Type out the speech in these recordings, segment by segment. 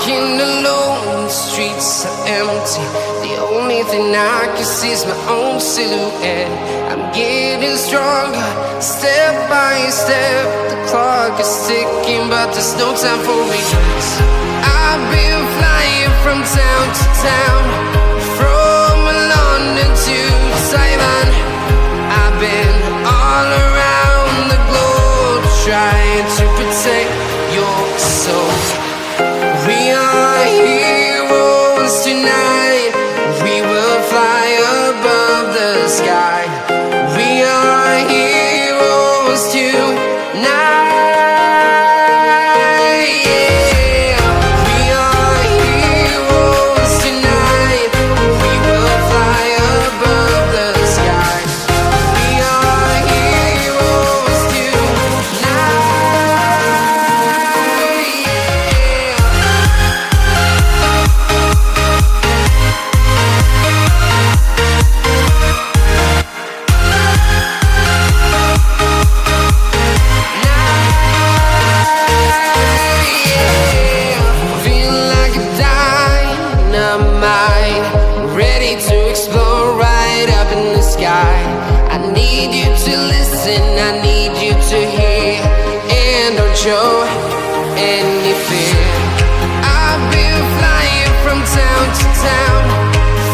walking alone, the streets are empty. The only thing I can see is my own silhouette. I'm getting stronger, step by step. The clock is ticking, but there's no time for regrets. I've been flying from town to town, from London to Taiwan. I've been all around the globe, trying to protect your soul. We are heroes tonight. We will fly above the sky. We are heroes tonight. Yeah. We are heroes tonight. We will fly above the sky. We are heroes tonight. Feeling like a dynamite, ready to explode right up in the sky. I need you to listen, I need you to hear, and don't show any fear. I've been flying from town to town,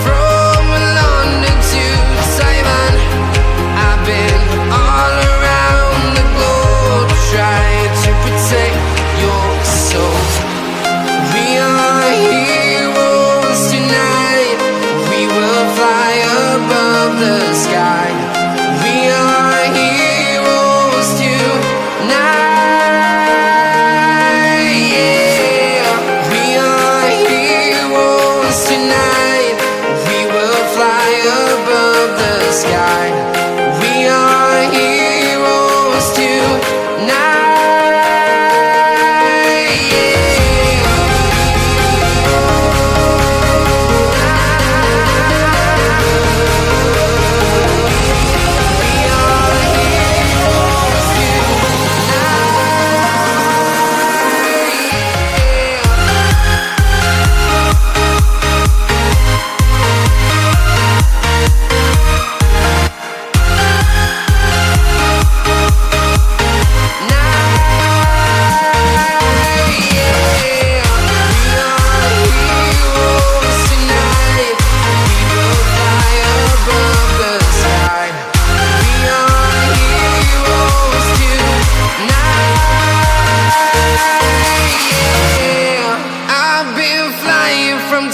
from London to Taiwan. I've been all around the globe, trying to protect your soul. We are heroes tonight. We will fly above the sky. We are heroes tonight. Yeah. We are heroes tonight. We will fly above the sky. We are heroes tonight.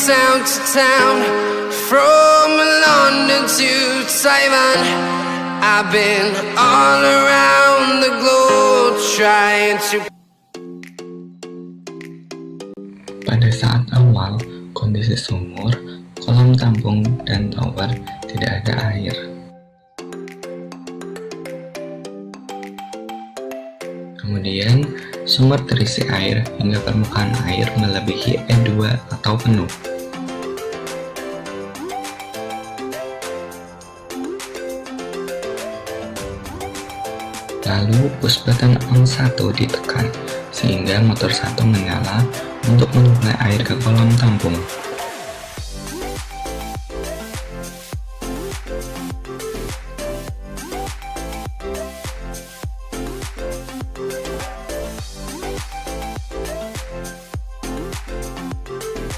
Town to town, from London to Taiwan. I've been all around the globe, trying to. Pada saat awal, kondisi sumur, kolam tampung, dan tower tidak ada air. Kemudian, sumur terisi air hingga permukaan air melebihi E2 atau penuh. Lalu push button on 1 ditekan sehingga motor 1 menyala untuk menyuplai air ke kolam tampung.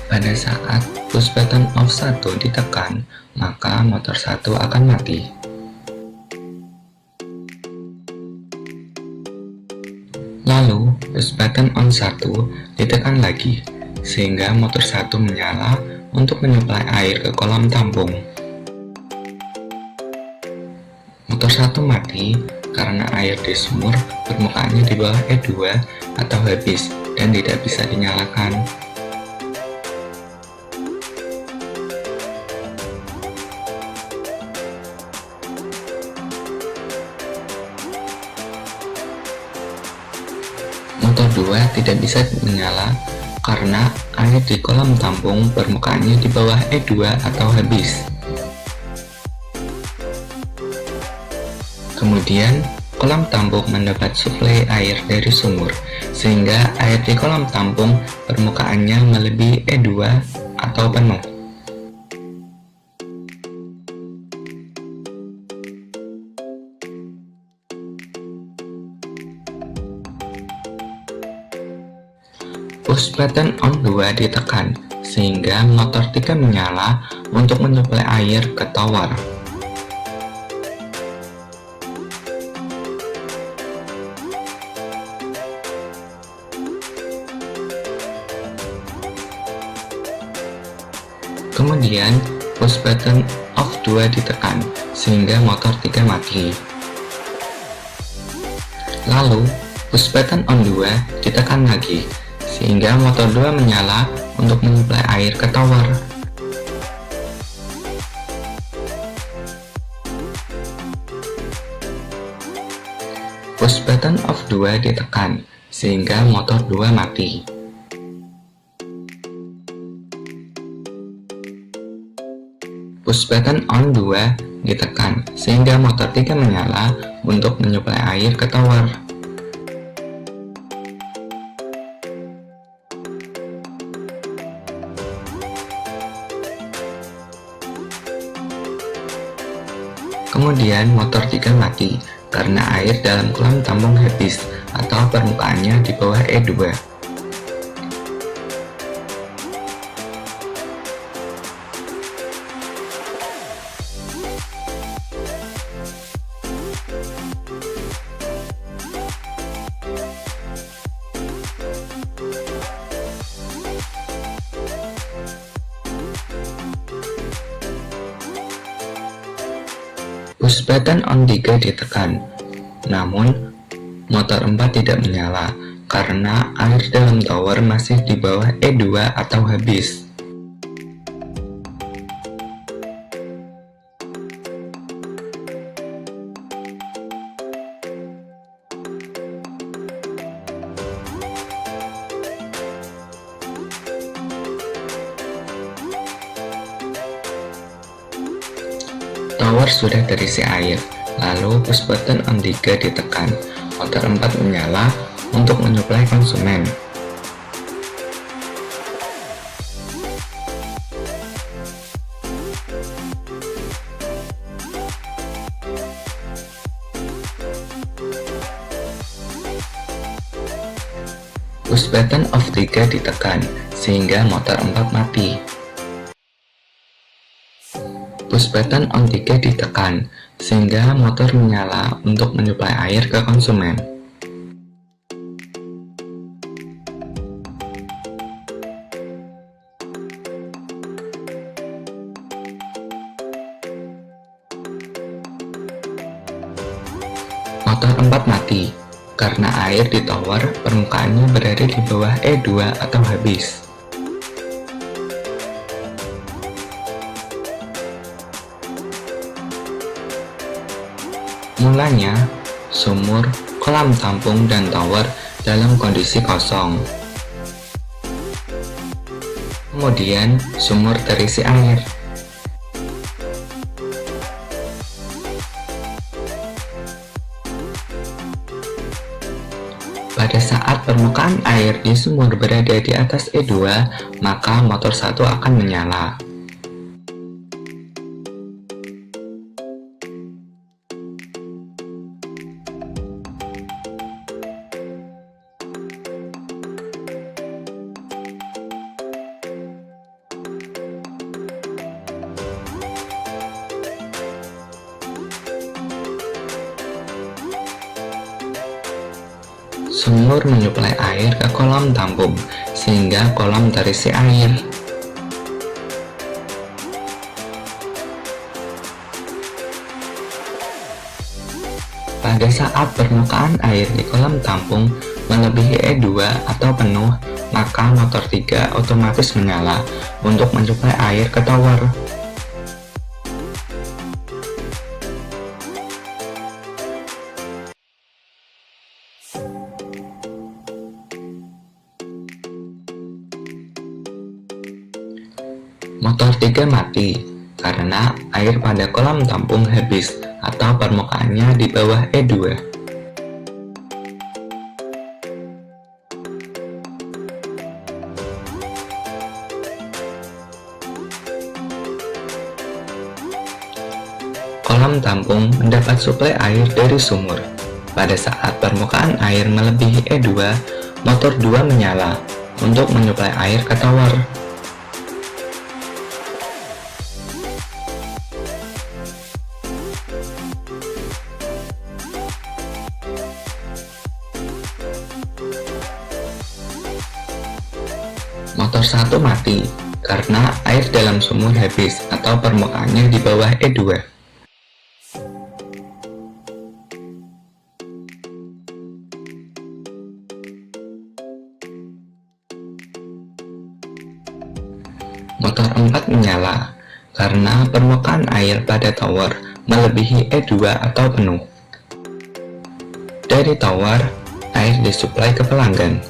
Pada saat push button off 1 ditekan, maka motor 1 akan mati. Lalu, push button on 1 ditekan lagi, sehingga motor 1 menyala untuk menyuplai air ke kolam tampung. Motor 1 mati karena air di sumur permukaannya di bawah E2 atau habis dan tidak bisa dinyalakan. Motor 2 tidak bisa menyala karena air di kolam tampung permukaannya di bawah E2 atau habis. Kemudian kolam tampung mendapat suplai air dari sumur, sehingga air di kolam tampung permukaannya melebihi E2 atau penuh. Push button on 2 ditekan, sehingga motor 3 menyala untuk menyuplai air ke tower. Kemudian, push button off 2 ditekan, sehingga motor 3 mati. Lalu, push button on 2 ditekan lagi, sehingga motor 2 menyala untuk menyuplai air ke tower. Push button off 2 ditekan, sehingga motor 2 mati. Push button on 2 ditekan, sehingga motor 3 menyala untuk menyuplai air ke tower. Kemudian motor 3 mati karena air dalam kolam tampung habis atau permukaannya di bawah E2. Push button on 3 ditekan, namun motor 4 tidak menyala karena air dalam tower masih di bawah E2 atau habis. Tower sudah terisi air, lalu push button on 3 ditekan, motor 4 menyala untuk menyuplai konsumen. Push button off 3 ditekan, sehingga motor 4 mati. Push button on 3 ditekan, sehingga motor menyala untuk menyuplai air ke konsumen. Motor 4 mati, karena air di tower permukaannya berada di bawah E2 atau habis. Mulanya, sumur, kolam tampung, dan tower dalam kondisi kosong. Kemudian, sumur terisi air. Pada saat permukaan air di sumur berada di atas E2, maka motor 1 akan menyala. Sumur menyuplai air ke kolam tampung, sehingga kolam terisi air. Pada saat permukaan air di kolam tampung melebihi E2 atau penuh, maka motor 3 otomatis menyala untuk mensuplai air ke tower. Motor 3 mati karena air pada kolam tampung habis atau permukaannya di bawah E2. Kolam tampung mendapat suplai air dari sumur. Pada saat permukaan air melebihi E2, motor 2 menyala untuk menyuplai air ke tower. Motor 1 mati karena air dalam sumur habis atau permukaannya di bawah E2. Motor 4 menyala karena permukaan air pada tower melebihi E2 atau penuh. Dari tower, air disuplai ke pelanggan.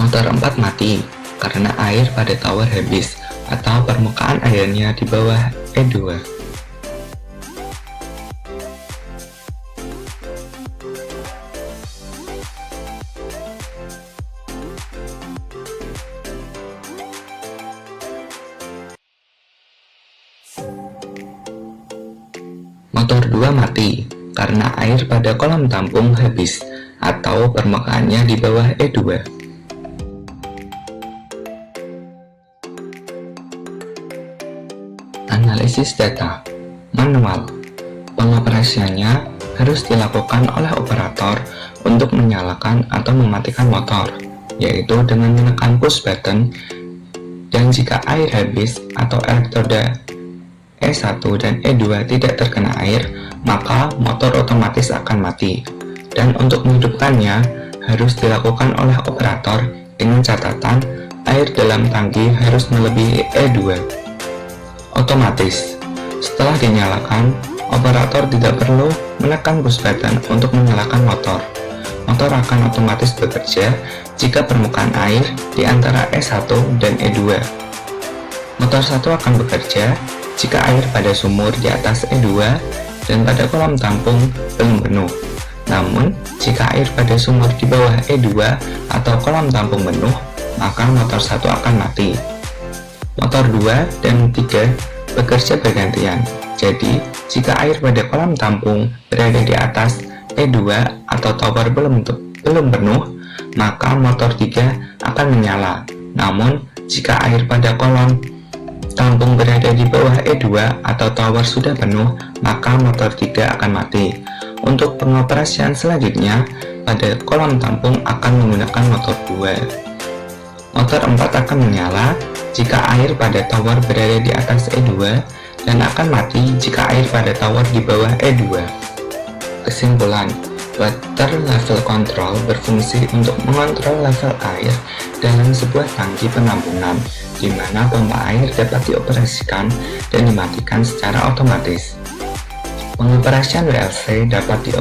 Motor 4 mati karena air pada tower habis atau permukaan airnya di bawah E2. Motor 2 mati karena air pada kolam tampung habis atau permukaannya di bawah E2. Analisis data manual. Pengoperasiannya harus dilakukan oleh operator untuk menyalakan atau mematikan motor, yaitu dengan menekan push button, dan jika air habis atau elektroda E1 dan E2 tidak terkena air, maka motor otomatis akan mati. Dan untuk menghidupkannya harus dilakukan oleh operator dengan catatan air dalam tangki harus melebihi E2. Otomatis. Setelah dinyalakan, operator tidak perlu menekan push button untuk menyalakan motor. Motor akan otomatis bekerja jika permukaan air di antara E1 dan E2. Motor 1 akan bekerja jika air pada sumur di atas E2 dan pada kolam tampung belum penuh. Namun, jika air pada sumur di bawah E2 atau kolam tampung penuh, maka motor 1 akan mati. Motor 2 dan 3 bekerja bergantian. Jadi, jika air pada kolam tampung berada di atas E2 atau tower belum penuh, maka motor 3 akan menyala. Namun, jika air pada kolam tampung berada di bawah E2 atau tower sudah penuh, maka motor 3 akan mati. Untuk pengoperasian selanjutnya, pada kolam tampung akan menggunakan motor 2. Motor 4 akan menyala jika air pada tower berada di atas E2 dan akan mati jika air pada tower di bawah E2. Kesimpulan, water level control berfungsi untuk mengontrol level air dalam sebuah tangki penampungan, di mana pompa air dapat dioperasikan dan dimatikan secara otomatis. Pengoperasian WLC dapat dioperasikan